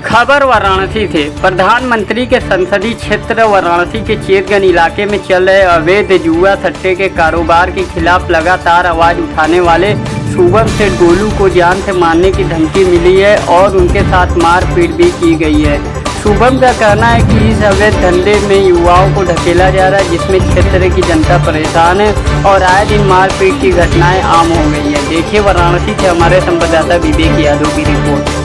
खबर वाराणसी से। प्रधानमंत्री के संसदीय क्षेत्र वाराणसी के चेतगंज इलाके में चल रहे अवैध जुआ सट्टे के कारोबार के खिलाफ लगातार आवाज उठाने वाले शुभम सेठ गोलू को जान से मारने की धमकी मिली है और उनके साथ मारपीट भी की गई है। शुभम का कहना है कि इस अवैध धंधे में युवाओं को ढकेला जा रहा है, जिसमें क्षेत्र की जनता परेशान है और आए दिन मारपीट की घटनाएं आम हो गई है। देखिए वाराणसी से हमारे संवाददाता विवेक यादव की रिपोर्ट।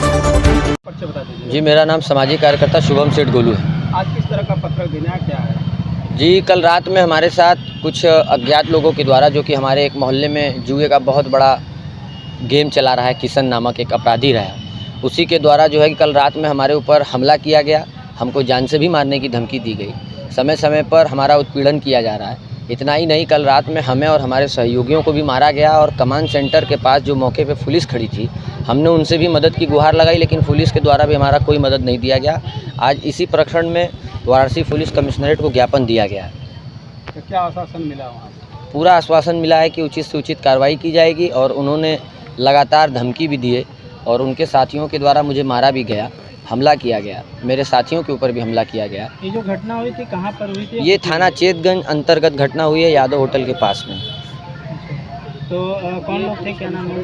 जी, मेरा नाम सामाजिक कार्यकर्ता शुभम सेठ गोलू है। आज किस तरह का पत्र देना क्या है? जी, कल रात में हमारे साथ कुछ अज्ञात लोगों के द्वारा, जो कि हमारे एक मोहल्ले में जुए का बहुत बड़ा गेम चला रहा है, किशन नामक एक अपराधी रहा है, उसी के द्वारा जो है कि कल रात में हमारे ऊपर हमला किया गया। हमको जान से भी मारने की धमकी दी गई। समय समय पर हमारा उत्पीड़न किया जा रहा है। इतना ही नहीं, कल रात में हमें और हमारे सहयोगियों को भी मारा गया और कमांड सेंटर के पास जो मौके पे पुलिस खड़ी थी, हमने उनसे भी मदद की गुहार लगाई, लेकिन पुलिस के द्वारा भी हमारा कोई मदद नहीं दिया गया। आज इसी प्रकरण में वाराणसी पुलिस कमिश्नरेट को ज्ञापन दिया गया है। तो क्या आश्वासन मिला वहाँ से? पूरा आश्वासन मिला है कि उचित से उचित कार्रवाई की जाएगी और उन्होंने लगातार धमकी भी दिए और उनके साथियों के द्वारा मुझे मारा भी गया, हमला किया गया, मेरे साथियों के ऊपर भी हमला किया गया। ये जो घटना हुई थी कहाँ पर हुई थी? ये थाना चेतगंज अंतर्गत घटना हुई है, यादव होटल के पास में। तो कौन लोग थे, क्या नाम है?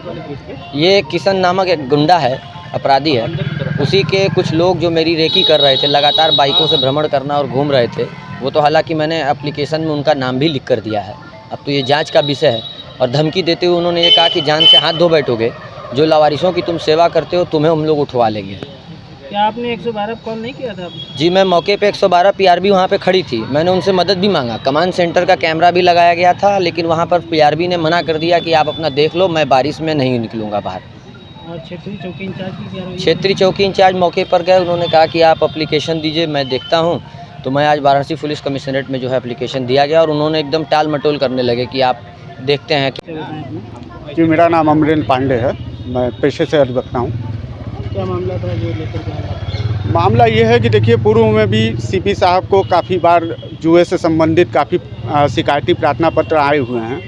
ये किशन नामक एक गुंडा है, अपराधी है। उसी के कुछ लोग जो मेरी रेकी कर रहे थे, लगातार बाइकों से भ्रमण करना और घूम रहे थे। वो तो हालांकि मैंने एप्लीकेशन में उनका नाम भी लिख कर दिया है। अब तो ये जांच का विषय है। और धमकी देते हुए उन्होंने ये कहा कि जान से हाथ धो बैठोगे, जो लावारिसों की तुम सेवा करते हो तुम्हें हम लोग उठवा लेंगे। क्या आपने 112 कॉल नहीं किया था? जी, मैं मौके पे 112 पीआरबी वहाँ पे खड़ी थी। मैंने उनसे मदद भी मांगा। कमांड सेंटर का कैमरा भी लगाया गया था, लेकिन वहाँ पर पीआरबी ने मना कर दिया कि आप अपना देख लो, मैं बारिश में नहीं निकलूँगा बाहर। और क्षेत्रीय चौकी इंचार्ज की क्या रही? क्षेत्रीय चौकी इंचार्ज मौके पर गए। उन्होंने कहा कि आप एप्लीकेशन दीजिए, मैं देखता हूँ। तो मैं आज वाराणसी पुलिस कमिश्नरेट में जो है एप्लीकेशन दिया गया और उन्होंने एकदम टाल मटोल करने लगे कि आप देखते हैं। जी, मेरा नाम अमरेंद्र पांडे है, मैं पेशे से अधिवक्ता हूँ। क्या मामला था जो लेकर के आए? मामला ये है कि देखिए, पूर्व में भी सीपी साहब को काफ़ी बार जुए से संबंधित काफ़ी शिकायती प्रार्थना पत्र आए हुए हैं।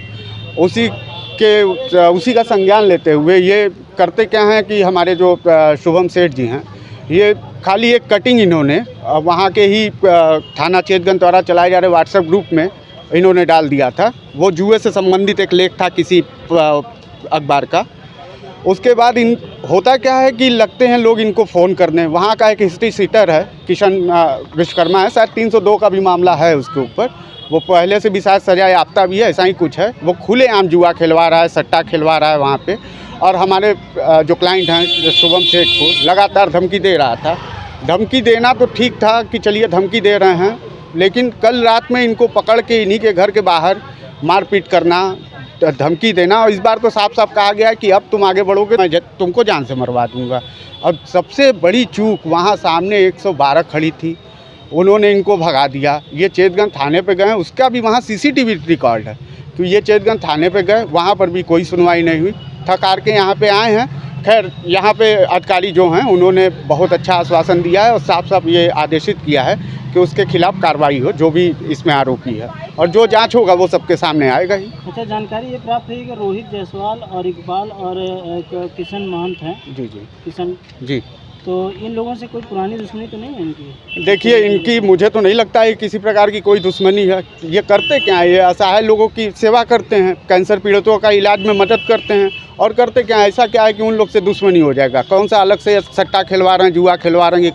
उसी का संज्ञान लेते हुए ये करते क्या हैं कि हमारे जो शुभम सेठ जी हैं, ये खाली एक कटिंग इन्होंने वहाँ के ही थाना चेतगंज द्वारा चलाए जा रहे व्हाट्सएप ग्रुप में इन्होंने डाल दिया था। वो जुए से संबंधित एक लेख था किसी अखबार का। उसके बाद होता क्या है कि लगते हैं लोग इनको फ़ोन करने। वहाँ का एक हिस्ट्री सीटर है, किशन विश्वकर्मा है, शायद 302 का भी मामला है उसके ऊपर। वो पहले से भी शायद सजा याफ्ता भी है, ऐसा ही कुछ है। वो खुलेआम जुआ खिलवा रहा है, सट्टा खिलवा रहा है वहाँ पे, और हमारे जो क्लाइंट हैं शुभम सेठ को लगातार धमकी दे रहा था। धमकी देना तो ठीक था कि चलिए धमकी दे रहे हैं, लेकिन कल रात में इनको पकड़ के इन्हीं के घर के बाहर मारपीट करना, धमकी देना। और इस बार तो साफ साफ कहा गया है कि अब तुम आगे बढ़ोगे मैं तुमको जान से मरवा दूंगा। और सबसे बड़ी चूक, वहाँ सामने 112 खड़ी थी, उन्होंने इनको भगा दिया। ये चेतगंज थाने पे गए, उसका भी वहाँ सीसीटीवी रिकॉर्ड है। तो ये चेतगंज थाने पे गए, वहाँ पर भी कोई सुनवाई नहीं हुई। थक हार के यहाँ पे आए हैं। खैर, यहाँ पे अधिकारी जो हैं उन्होंने बहुत अच्छा आश्वासन दिया है और साफ साफ ये आदेशित किया है कि उसके खिलाफ कार्रवाई हो, जो भी इसमें आरोपी है, और जो जांच होगा वो सबके सामने आएगा ही। अच्छा, जानकारी ये प्राप्त हुई कि रोहित जायसवाल और इकबाल और किशन महंत हैं। जी किशन जी। तो इन लोगों से कोई पुरानी दुश्मनी तो नहीं है इनकी? देखिए, इनकी मुझे तो नहीं लगता है किसी प्रकार की कोई दुश्मनी है। ये करते क्या है, ये असहाय लोगों की सेवा करते हैं, कैंसर पीड़ितों का इलाज में मदद करते हैं। और करते क्या है, ऐसा क्या है कि उन लोग से दुश्मनी हो जाएगा? कौन सा अलग से सट्टा खिलवा रहे हैं, जुआ खिलवा रहे हैं, ये